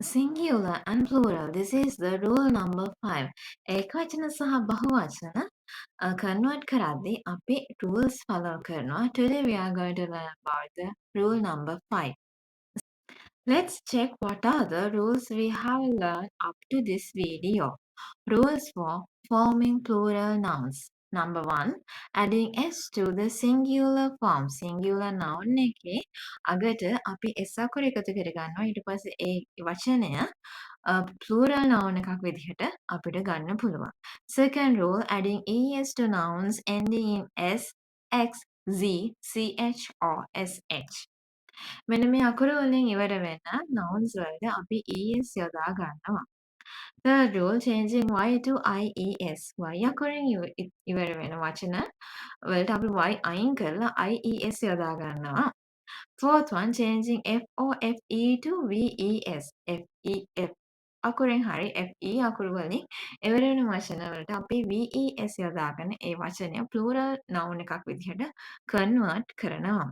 Singular and plural. This is the rule number 5. ඒකවචන සහ බහුවචන convert කරද්දී අපි rules follow කරනවා. Today we are going to learn about the rule number 5. Let's check what are the rules we have learned up to this video. Rules for forming plural nouns. Number 1. Adding s to the singular form. Singular noun එකේ අගට අපි s අකුර එකතු කරගන්නවා. ඊට පස්සේ ඒ වචනය plural noun එකක් විදිහට අපිට ගන්න පුළුවන්. Second rule, adding es to nouns ending in s, x, z, ch or sh. මෙන්න මේ අකුරු වලින් ඉවර වෙන nouns වලට අපි es යොදා ගන්නවා. Third rule, changing y to ies. y අකුරෙන් ඉවර වෙන වචන වලට අපි y අයින් කරලා ies යොදා ගන්නවා. Fourth one, changing f or fe to ves. f අකුරෙන් හරි fe අකුරු වලින් ඉවර වෙන වචන වලට අපි ves යොදාගෙන ඒ වචනය plural noun එකක් විදිහට convert කරනවා.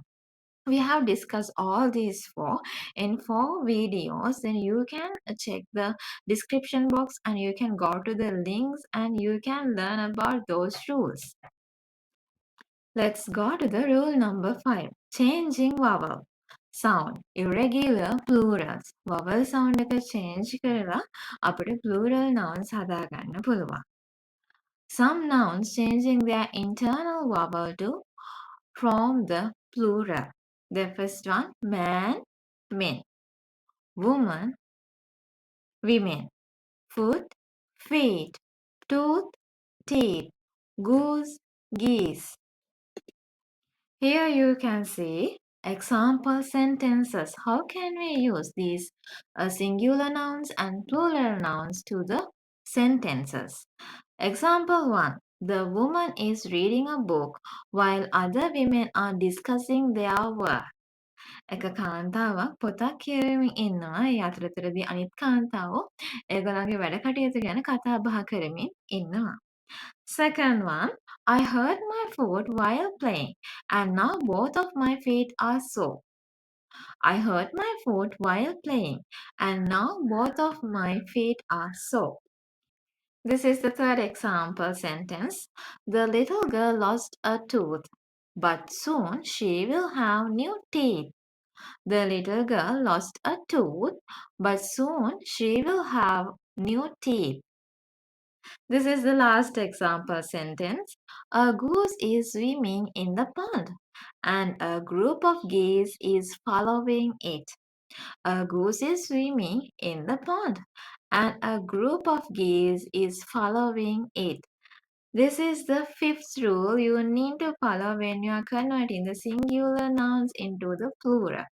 We have discussed all these in 4 videos. Then you can check the description box and you can go to the links and you can learn about those rules. Let's go to the rule number 5. Changing vowel. Sound. Irregular plurals. Vowel sound එක change කරලා අපිට plural nouns හදාගන්න පුළුවන්. Some nouns changing their internal vowel to form the plural. The first one, man, men. Woman, women. Foot, feet. Tooth, teeth. Goose, geese. Here you can see example sentences. How can we use these singular nouns and plural nouns to the sentences? Example 1. The woman is reading a book while other women are discussing their work. එක කාන්තාවක් පොතක් කියවමින් ඉන්නවා. ඒ අතරතුරදී අනිත් කාන්තාවෝ ඒගොල්ලන්ගේ වැඩ කටයුතු ගැන කතා බහ කරමින් ඉන්නවා. Second one, I hurt my foot while playing and now both of my feet are sore. I hurt my foot while playing and now both of my feet are sore. This is the third example sentence. The little girl lost a tooth, but soon she will have new teeth. The little girl lost a tooth, but soon she will have new teeth. This is the last example sentence. A goose is swimming in the pond, and a group of geese is following it. A goose is swimming in the pond, and a group of geese is following it. This is the fifth rule you need to follow when you are converting the singular nouns into the plural.